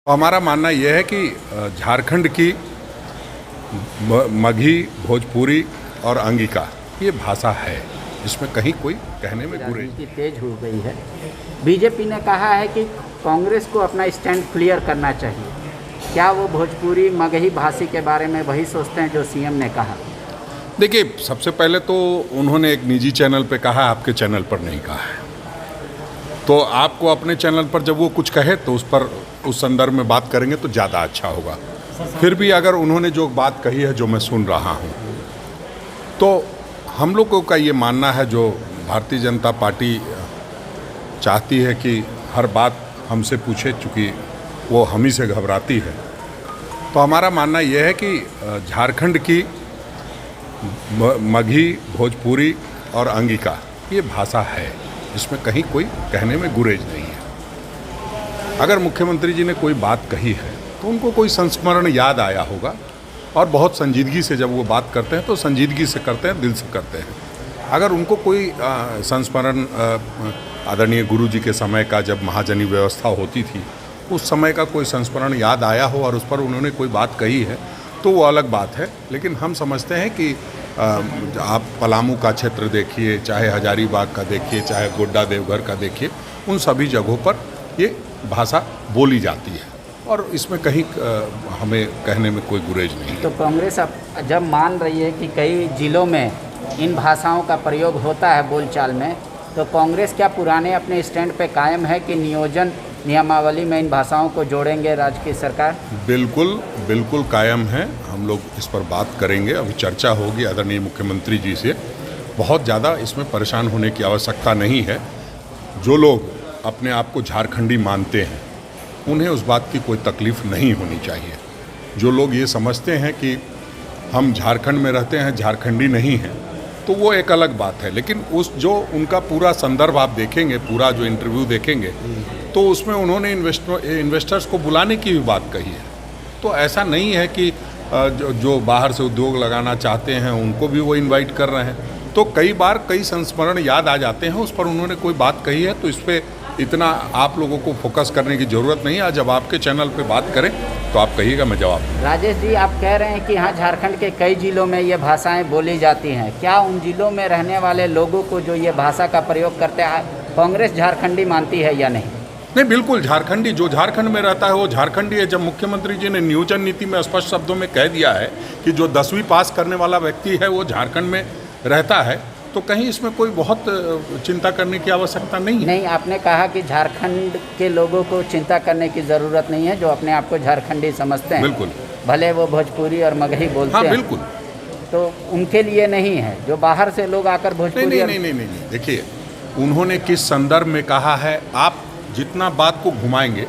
हमारा मानना यह है कि झारखंड की मगही, भोजपुरी और अंगिका ये भाषा है, इसमें कहीं कोई कहने में गुरेज राजनीति तेज हो गई है। बीजेपी ने कहा है कि कांग्रेस को अपना स्टैंड क्लियर करना चाहिए। क्या वो भोजपुरी मगही भाषी के बारे में वही सोचते हैं जो सीएम ने कहा? देखिए, सबसे पहले तो उन्होंने एक निजी चैनल पे कहा, आपके चैनल पर नहीं कहा है। तो आपको अपने चैनल पर जब वो कुछ कहे तो उस पर उस संदर्भ में बात करेंगे तो ज़्यादा अच्छा होगा। फिर भी अगर उन्होंने जो बात कही है जो मैं सुन रहा हूँ, तो हम लोगों का ये मानना है, जो भारतीय जनता पार्टी चाहती है कि हर बात हमसे पूछे, चूँकि वो हम ही से घबराती है। तो हमारा मानना यह है कि झारखंड की मगही, भोजपुरी और अंगिका ये भाषा है, इसमें कहीं कोई कहने में गुरेज नहीं है। अगर मुख्यमंत्री जी ने कोई बात कही है तो उनको कोई संस्मरण याद आया होगा, और बहुत संजीदगी से जब वो बात करते हैं तो संजीदगी से करते हैं, दिल से करते हैं। अगर उनको कोई संस्मरण आदरणीय गुरु जी के समय का, जब महाजनी व्यवस्था होती थी, उस समय का कोई संस्मरण याद आया हो और उस पर उन्होंने कोई बात कही है तो वो अलग बात है। लेकिन हम समझते हैं कि आप पलामू का क्षेत्र देखिए, चाहे हजारीबाग का देखिए, चाहे गोड्डा देवघर का देखिए, उन सभी जगहों पर ये भाषा बोली जाती है और इसमें कहीं हमें कहने में कोई गुरेज नहीं है। तो कांग्रेस अब जब मान रही है कि कई जिलों में इन भाषाओं का प्रयोग होता है बोलचाल में, तो कांग्रेस क्या पुराने अपने स्टैंड पे कायम है कि नियोजन नियमावली में इन भाषाओं को जोड़ेंगे राज्य की सरकार? बिल्कुल बिल्कुल कायम है। हम लोग इस पर बात करेंगे, अभी चर्चा होगी आदरणीय मुख्यमंत्री जी से। बहुत ज़्यादा इसमें परेशान होने की आवश्यकता नहीं है। जो लोग अपने आप को झारखंडी मानते हैं उन्हें उस बात की कोई तकलीफ़ नहीं होनी चाहिए। जो लोग ये समझते हैं कि हम झारखंड में रहते हैं, झारखंडी नहीं हैं, तो वो एक अलग बात है। लेकिन उस जो उनका पूरा संदर्भ आप देखेंगे, पूरा जो इंटरव्यू देखेंगे, तो उसमें उन्होंने इन्वेस्टर्स को बुलाने की भी बात कही है। तो ऐसा नहीं है कि जो बाहर से उद्योग लगाना चाहते हैं उनको भी वो इनवाइट कर रहे हैं। तो कई बार कई संस्मरण याद आ जाते हैं, उस पर उन्होंने कोई बात कही है, तो इस पर इतना आप लोगों को फोकस करने की ज़रूरत नहीं है। जब आपके चैनल पे बात करें तो आप कहिएगा, मैं जवाब दूँ। राजेश जी, आप कह रहे हैं कि हाँ, झारखंड के कई जिलों में ये भाषाएं बोली जाती हैं। क्या उन जिलों में रहने वाले लोगों को जो ये भाषा का प्रयोग करते हैं कांग्रेस झारखंडी मानती है या नहीं? नहीं, बिल्कुल झारखंडी, जो झारखंड में रहता है वो झारखंडी है। जब मुख्यमंत्री जी ने नियोजन नीति में स्पष्ट शब्दों में कह दिया है कि जो 10वीं पास करने वाला व्यक्ति है वो झारखंड में रहता है, तो कहीं इसमें कोई बहुत चिंता करने की आवश्यकता नहीं है। नहीं, आपने कहा कि झारखंड के लोगों को चिंता करने की ज़रूरत नहीं है, जो अपने आप को झारखंडी समझते हैं। बिल्कुल, भले वो भोजपुरी और मगही बोलते हैं। हाँ बिल्कुल। तो उनके लिए नहीं है, जो बाहर से लोग आकर भोजपुरी नहीं। देखिए, उन्होंने किस संदर्भ में कहा है, आप जितना बात को घुमाएंगे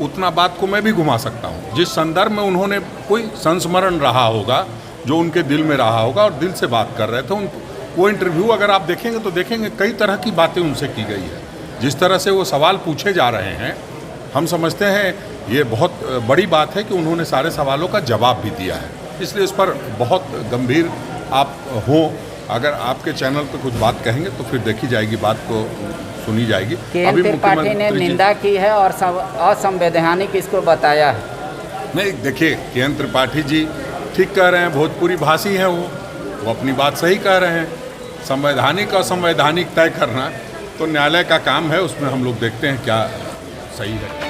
उतना बात को मैं भी घुमा सकता हूँ। जिस संदर्भ में उन्होंने कोई संस्मरण रहा होगा, जो उनके दिल में रहा होगा और दिल से बात कर रहे थे, वो इंटरव्यू अगर आप देखेंगे तो देखेंगे कई तरह की बातें उनसे की गई है। जिस तरह से वो सवाल पूछे जा रहे हैं, हम समझते हैं ये बहुत बड़ी बात है कि उन्होंने सारे सवालों का जवाब भी दिया है। इसलिए इस पर बहुत गंभीर आप हो, अगर आपके चैनल पर कुछ बात कहेंगे तो फिर देखी जाएगी, बात को सुनी जाएगी। केएन त्रिपाठी ने निंदा की है और असंवैधानिक इसको बताया है। नहीं, देखिए, केएन त्रिपाठी जी ठीक कह रहे हैं, भोजपुरी भाषी हैं, वो अपनी बात सही कह रहे हैं। संवैधानिक और असंवैधानिक तय करना तो न्यायालय का काम है, उसमें हम लोग देखते हैं क्या सही है।